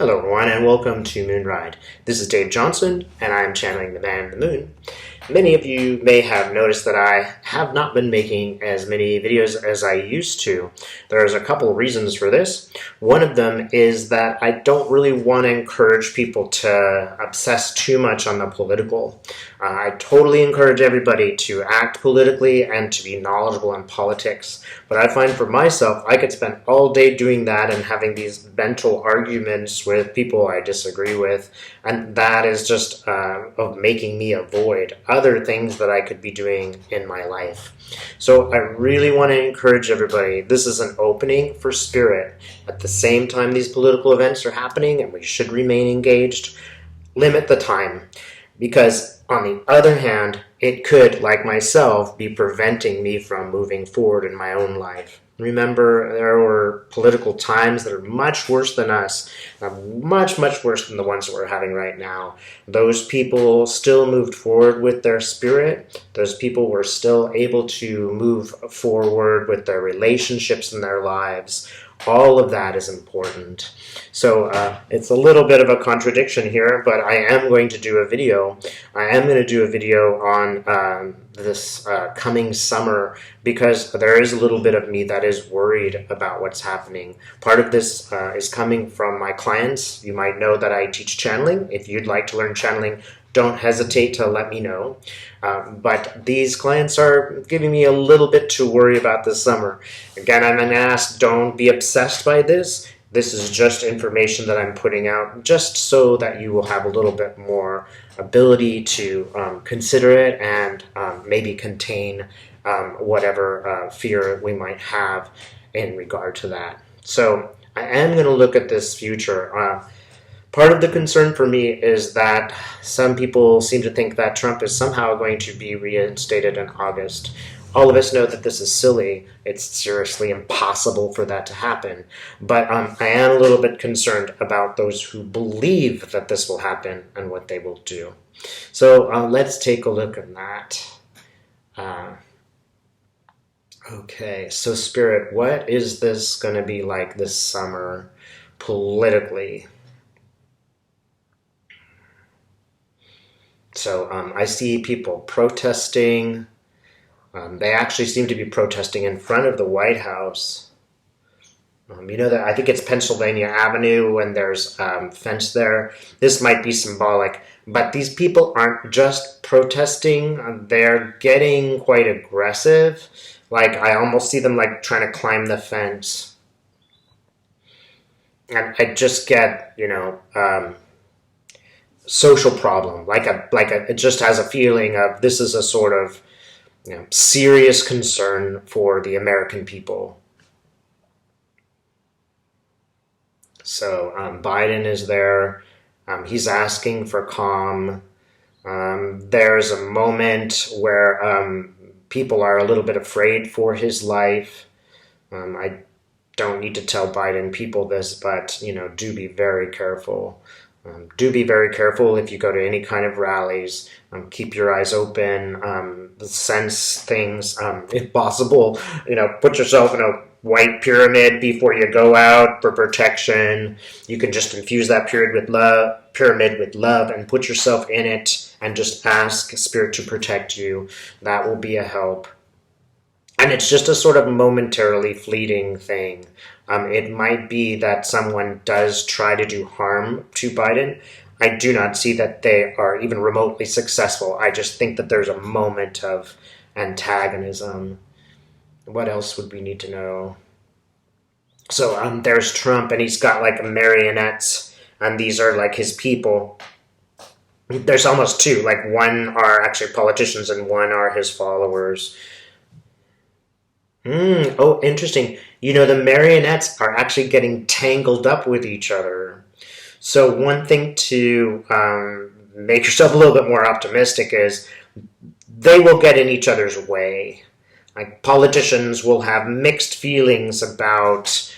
Hello everyone and welcome to Moonride. This is Dave Johnson and I am channeling the man in the moon. Many of you may have noticed that I have not been making as many videos as I used to. There's a couple of reasons for this. One of them is that I don't really want to encourage people to obsess too much on the political. I totally encourage everybody to act politically and to be knowledgeable in politics. But I find for myself, I could spend all day doing that and having these mental arguments with people I disagree with, and that is just of making me avoid other things that I could be doing in my life. So I really want to encourage everybody, this is an opening for spirit. At the same time these political events are happening, and we should remain engaged, limit the time. Because on the other hand, it could, like myself, be preventing me from moving forward in my own life. Remember, there were political times that are much worse than us, much worse than the ones that we're having right now. Those people still moved forward with their spirit. Those people were still able to move forward with their relationships in their lives. All of that is important. So it's a little bit of a contradiction here, but I am going to do a video. I am going to do a video on this coming summer because there is a little bit of me that is worried about what's happening. Part of this is coming from my clients. You might know that I teach channeling. If you'd like to learn channeling, don't hesitate to let me know. But these clients are giving me a little bit to worry about this summer. Again, I'm going to ask, don't be obsessed by this. This is just information that I'm putting out just so that you will have a little bit more ability to consider it and maybe contain whatever fear we might have in regard to that. So I am going to look at this future. Part of the concern for me is that some people seem to think that Trump is somehow going to be reinstated in August. All of us know that this is silly. It's seriously impossible for that to happen. But I am a little bit concerned about those who believe that this will happen and what they will do. So let's take a look at that. Okay, so Spirit, what is this going to be like this summer politically? So I see people protesting. They actually seem to be protesting in front of the White House. You know that I think it's Pennsylvania Avenue and there's fence there. This might be symbolic, but these people aren't just protesting. They're getting quite aggressive. Like I almost see them like trying to climb the fence. And I just get, social problem, it just has a feeling of this is a sort of serious concern for the American people. So Biden is there. He's asking for calm. There's a moment where people are a little bit afraid for his life. I don't need to tell Biden people this, but do be very careful. Do be very careful if you go to any kind of rallies. Keep your eyes open. Sense things. If possible, put yourself in a white pyramid before you go out for protection. You can just infuse that pyramid with love and put yourself in it and just ask Spirit to protect you. That will be a help. And it's just a sort of momentarily fleeting thing. It might be that someone does try to do harm to Biden. I do not see that they are even remotely successful. I just think that there's a moment of antagonism. What else would we need to know? So there's Trump, and he's got like marionettes, and these are like his people. There's almost two. Like one are actually politicians, and one are his followers. Oh, interesting. The marionettes are actually getting tangled up with each other. So one thing to make yourself a little bit more optimistic is they will get in each other's way. Like politicians will have mixed feelings about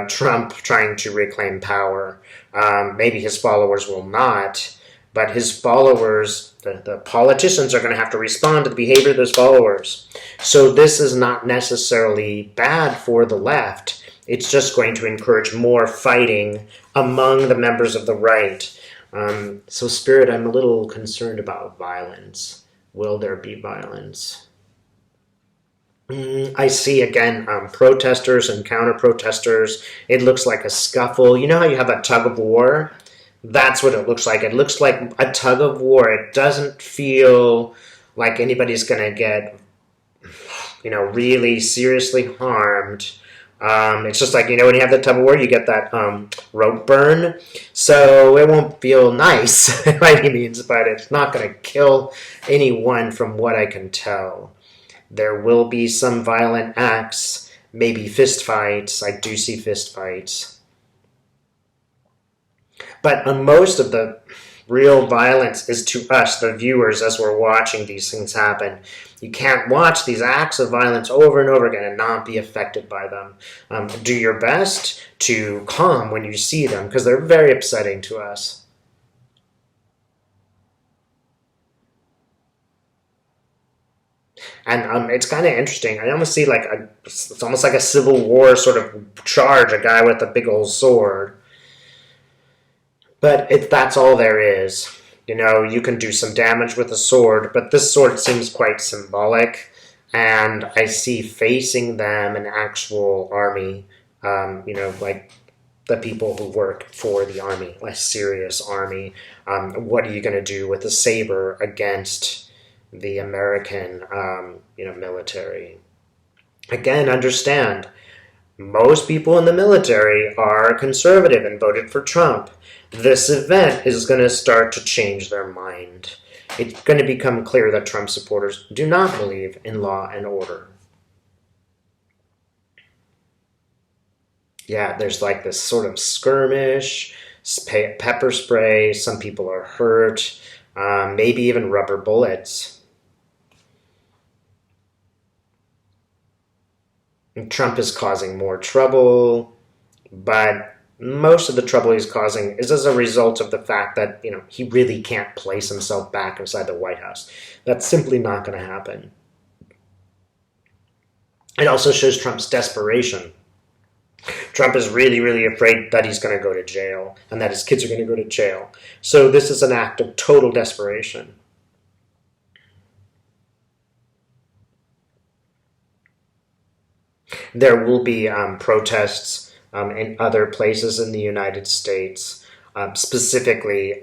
Trump trying to reclaim power. Maybe his followers will not. But his followers, the politicians, are going to have to respond to the behavior of those followers. So this is not necessarily bad for the left. it's just going to encourage more fighting among the members of the right. So, Spirit, I'm a little concerned about violence. Will there be violence? I see, again, protesters and counter-protesters. It looks like a scuffle. You know how you have a tug of war? That's what it looks like. It looks like a tug of war. It doesn't feel like anybody's going to get, really seriously harmed. It's just like, when you have the tug of war, you get that rope burn. So it won't feel nice by any means, but it's not going to kill anyone from what I can tell. There will be some violent acts, maybe fist fights. I do see fist fights. But most of the real violence is to us, the viewers, as we're watching these things happen. You can't watch these acts of violence over and over again and not be affected by them. Do your best to calm when you see them, because they're very upsetting to us. And it's kind of interesting. I almost see it's almost like a Civil War sort of charge, a guy with a big old sword. But that's all there is. You can do some damage with a sword, but this sword seems quite symbolic. And I see facing them an actual army, like the people who work for the army, a serious army. What are you going to do with a saber against the American, military? Again, understand, most people in the military are conservative and voted for Trump. This event is going to start to change their mind. It's going to become clear that Trump supporters do not believe in law and order. Yeah, there's like this sort of skirmish, pepper spray, some people are hurt, maybe even rubber bullets. Trump is causing more trouble, but most of the trouble he's causing is as a result of the fact that, he really can't place himself back inside the White House. That's simply not going to happen. It also shows Trump's desperation. Trump is really, really afraid that he's going to go to jail and that his kids are going to go to jail. So this is an act of total desperation. There will be protests in other places in the United States, specifically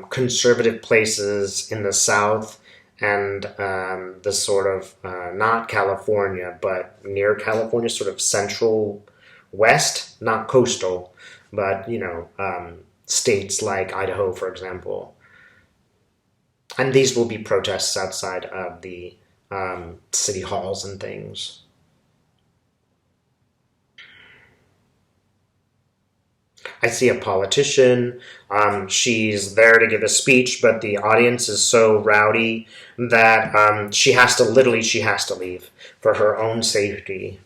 conservative places in the South and the sort of, not California, but near California, sort of central west, not coastal, but, states like Idaho, for example. And these will be protests outside of the city halls and things. I see a politician. She's there to give a speech, but the audience is so rowdy that she has to leave for her own safety.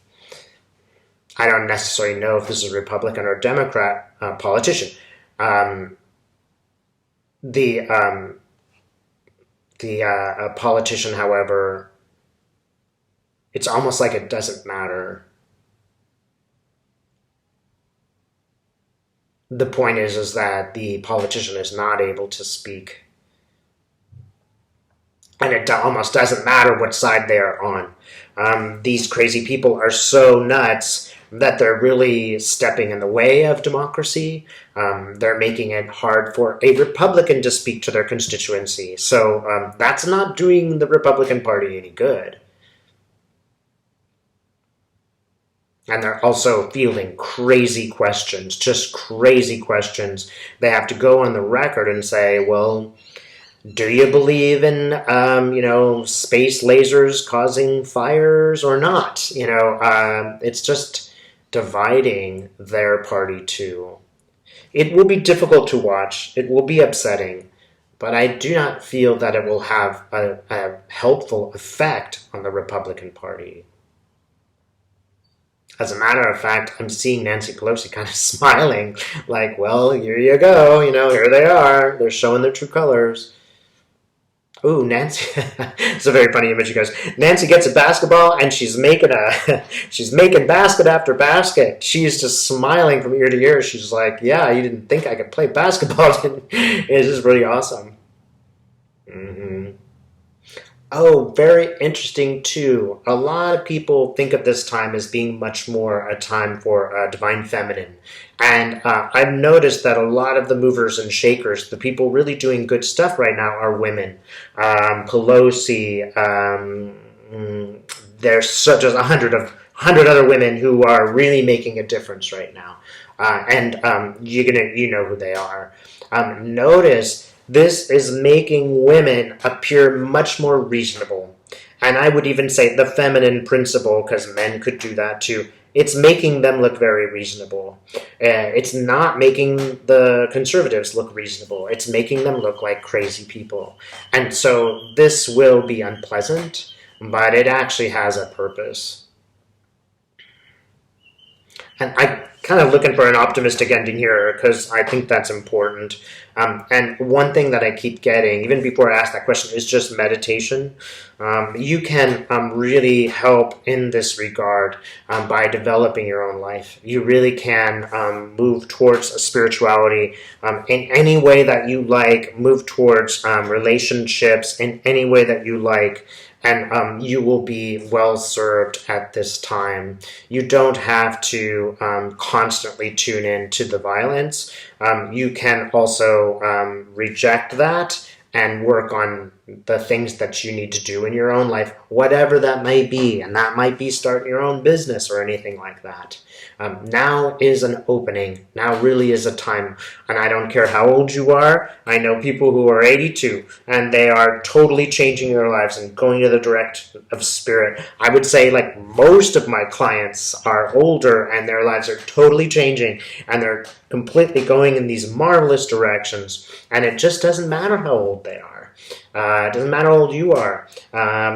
I don't necessarily know if this is a Republican or Democrat politician. The politician, however, it's almost like it doesn't matter. The point is that the politician is not able to speak. And it almost doesn't matter what side they are on. These crazy people are so nuts that they're really stepping in the way of democracy. They're making it hard for a Republican to speak to their constituency. So that's not doing the Republican Party any good. And they're also fielding crazy questions, just crazy questions. They have to go on the record and say, well, do you believe in, space lasers causing fires or not? It's just dividing their party too. It will be difficult to watch. It will be upsetting. But I do not feel that it will have a helpful effect on the Republican Party. As a matter of fact, I'm seeing Nancy Pelosi kind of smiling, like, well, here you go, here they are. They're showing their true colors. Ooh, Nancy. It's a very funny image, you guys. Nancy gets a basketball and she's making she's making basket after basket. She's just smiling from ear to ear. She's like, "Yeah, you didn't think I could play basketball." It's just really awesome. Hmm. Oh, very interesting too. A lot of people think of this time as being much more a time for divine feminine. And I've noticed that a lot of the movers and shakers, the people really doing good stuff right now, are women. Pelosi, there's such as a hundred other women who are really making a difference right now. And you know who they are. Notice this is making women appear much more reasonable. And I would even say the feminine principle, because men could do that too. It's making them look very reasonable. It's not making the conservatives look reasonable. It's making them look like crazy people. And so this will be unpleasant, but it actually has a purpose. And I kind of looking for an optimistic ending here because I think that's important. And one thing that I keep getting, even before I ask that question, is just meditation. You can really help in this regard by developing your own life. You really can move towards spirituality in any way that you like, move towards relationships in any way that you like. And you will be well served at this time. You don't have to constantly tune in to the violence. You can also reject that and work on the things that you need to do in your own life, whatever that may be. And that might be starting your own business or anything like that. Now is an opening. Now really is a time. And I don't care how old you are. I know people who are 82 and they are totally changing their lives and going to the direct of spirit. I would say like most of my clients are older and their lives are totally changing and they're completely going in these marvelous directions. And it just doesn't matter how old they are. It doesn't matter how old you are.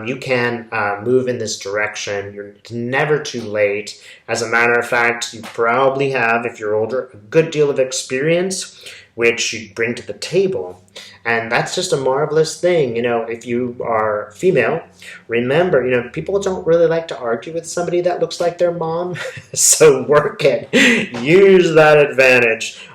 You can move in this direction. It's never too late. As a matter of fact, you probably have, if you're older, a good deal of experience which you bring to the table. And that's just a marvelous thing. You know, if you are female, remember, people don't really like to argue with somebody that looks like their mom. So work it. Use that advantage.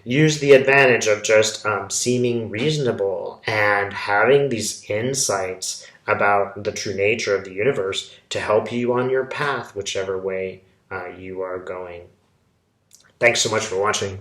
Use the advantage of just seeming reasonable and having these insights about the true nature of the universe to help you on your path, whichever way you are going. Thanks so much for watching.